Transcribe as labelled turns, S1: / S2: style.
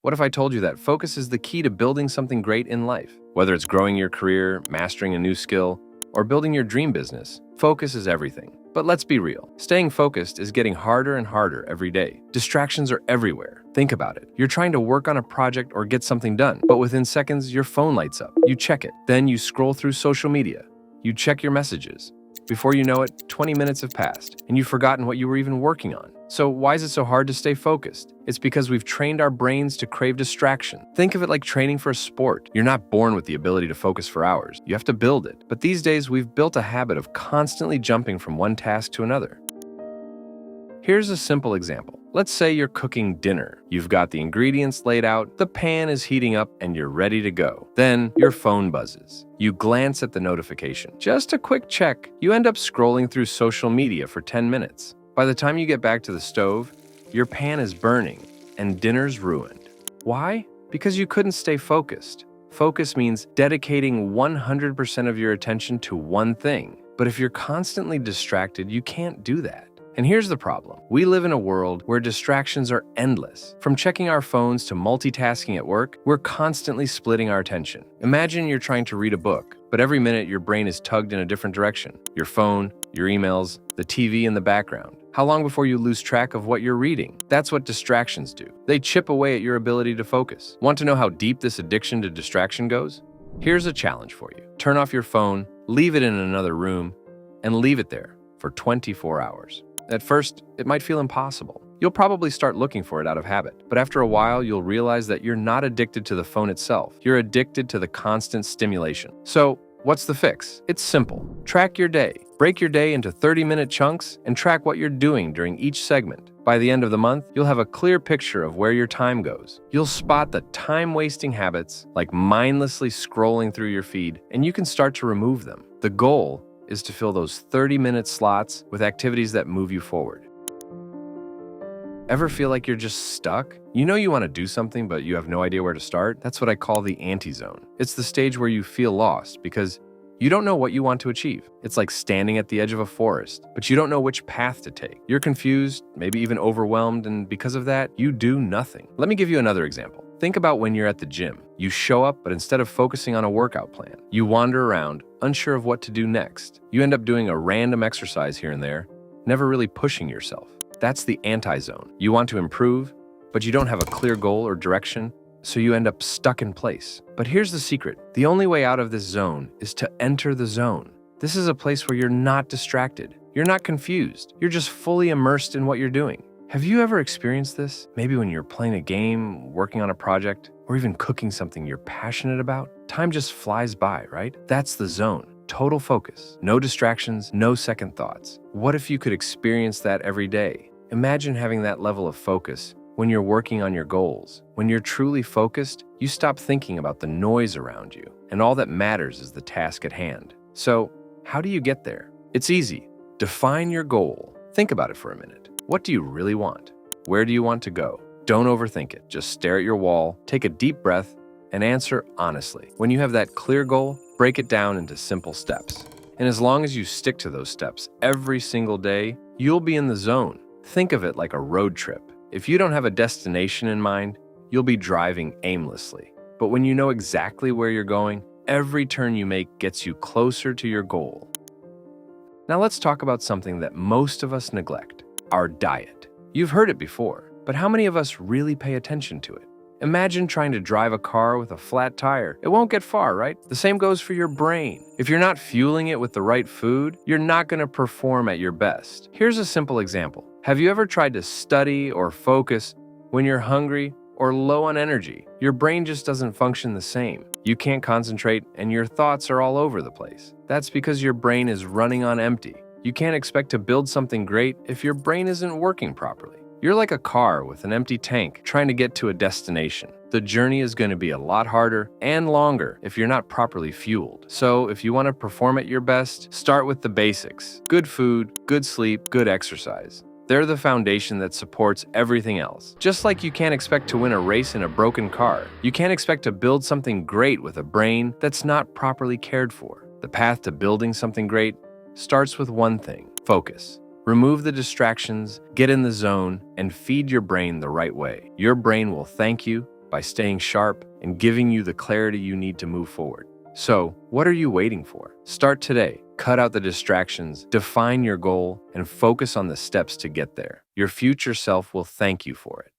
S1: What if I told you that focus is the key to building something great in life? Whether it's growing your career, mastering a new skill, or building your dream business, focus is everything. But let's be real. Staying focused is getting harder and harder every day. Distractions are everywhere. Think about it. You're trying to work on a project or get something done, but within seconds, your phone lights up. You check it. Then you scroll through social media. You check your messages. Before you know it, 20 minutes have passed, and you've forgotten what you were even working on. So why is it so hard to stay focused? It's because we've trained our brains to crave distraction. Think of it like training for a sport. You're not born with the ability to focus for hours. You have to build it. But these days, we've built a habit of constantly jumping from one task to another. Here's a simple example. Let's say you're cooking dinner. You've got the ingredients laid out, the pan is heating up, and you're ready to go. Then your phone buzzes. You glance at the notification. Just a quick check. You end up scrolling through social media for 10 minutes. By the time you get back to the stove, your pan is burning and dinner's ruined. Why? Because you couldn't stay focused. Focus means dedicating 100% of your attention to one thing. But if you're constantly distracted, you can't do that. And here's the problem. We live in a world where distractions are endless. From checking our phones to multitasking at work, we're constantly splitting our attention. Imagine you're trying to read a book, but every minute your brain is tugged in a different direction. Your phone, your emails, the TV in the background. How long before you lose track of what you're reading? That's what distractions do. They chip away at your ability to focus. Want to know how deep this addiction to distraction goes? Here's a challenge for you. Turn off your phone, leave it in another room, and leave it there for 24 hours. At first, it might feel impossible. You'll probably start looking for it out of habit, but after a while, you'll realize that you're not addicted to the phone itself. You're addicted to the constant stimulation. So, what's the fix? It's simple. Track your day. Break your day into 30-minute chunks and track what you're doing during each segment. By the end of the month, you'll have a clear picture of where your time goes. You'll spot the time-wasting habits, like mindlessly scrolling through your feed, and you can start to remove them. The goal is to fill those 30-minute slots with activities that move you forward. Ever feel like you're just stuck? You know you want to do something, but you have no idea where to start? That's what I call the anti-zone. It's the stage where you feel lost because you don't know what you want to achieve. It's like standing at the edge of a forest, but you don't know which path to take. You're confused, maybe even overwhelmed, and because of that, you do nothing. Let me give you another example. Think about when you're at the gym. You show up, but instead of focusing on a workout plan, you wander around, unsure of what to do next. You end up doing a random exercise here and there, never really pushing yourself. That's the anti-zone. You want to improve, but you don't have a clear goal or direction, so you end up stuck in place. But here's the secret. The only way out of this zone is to enter the zone. This is a place where you're not distracted. You're not confused. You're just fully immersed in what you're doing. Have you ever experienced this? Maybe when you're playing a game, working on a project, or even cooking something you're passionate about? Time just flies by, right? That's the zone. Total focus. No distractions, no second thoughts. What if you could experience that every day? Imagine having that level of focus when you're working on your goals. When you're truly focused, you stop thinking about the noise around you, and all that matters is the task at hand. So, how do you get there? It's easy. Define your goal. Think about it for a minute. What do you really want? Where do you want to go? Don't overthink it. Just stare at your wall, take a deep breath, and answer honestly. When you have that clear goal, break it down into simple steps. And as long as you stick to those steps every single day, you'll be in the zone. Think of it like a road trip. If you don't have a destination in mind, you'll be driving aimlessly. But when you know exactly where you're going, every turn you make gets you closer to your goal. Now let's talk about something that most of us neglect. Our diet. You've heard it before, but how many of us really pay attention to it? Imagine trying to drive a car with a flat tire. It won't get far, right? The same goes for your brain. If you're not fueling it with the right food, you're not going to perform at your best. Here's a simple example. Have you ever tried to study or focus when you're hungry or low on energy? Your brain just doesn't function the same. You can't concentrate and your thoughts are all over the place. That's because your brain is running on empty. You can't expect to build something great if your brain isn't working properly. You're like a car with an empty tank trying to get to a destination. The journey is going to be a lot harder and longer if you're not properly fueled. So if you want to perform at your best, start with the basics. Good food, good sleep, good exercise. They're the foundation that supports everything else. Just like you can't expect to win a race in a broken car, you can't expect to build something great with a brain that's not properly cared for. The path to building something great starts with one thing: focus. Remove the distractions, get in the zone, and feed your brain the right way. Your brain will thank you, by staying sharp and giving you the clarity you need to move forward. So, what are you waiting for? Start today. Cut out the distractions, define your goal, and focus on the steps to get there. Your future self will thank you for it.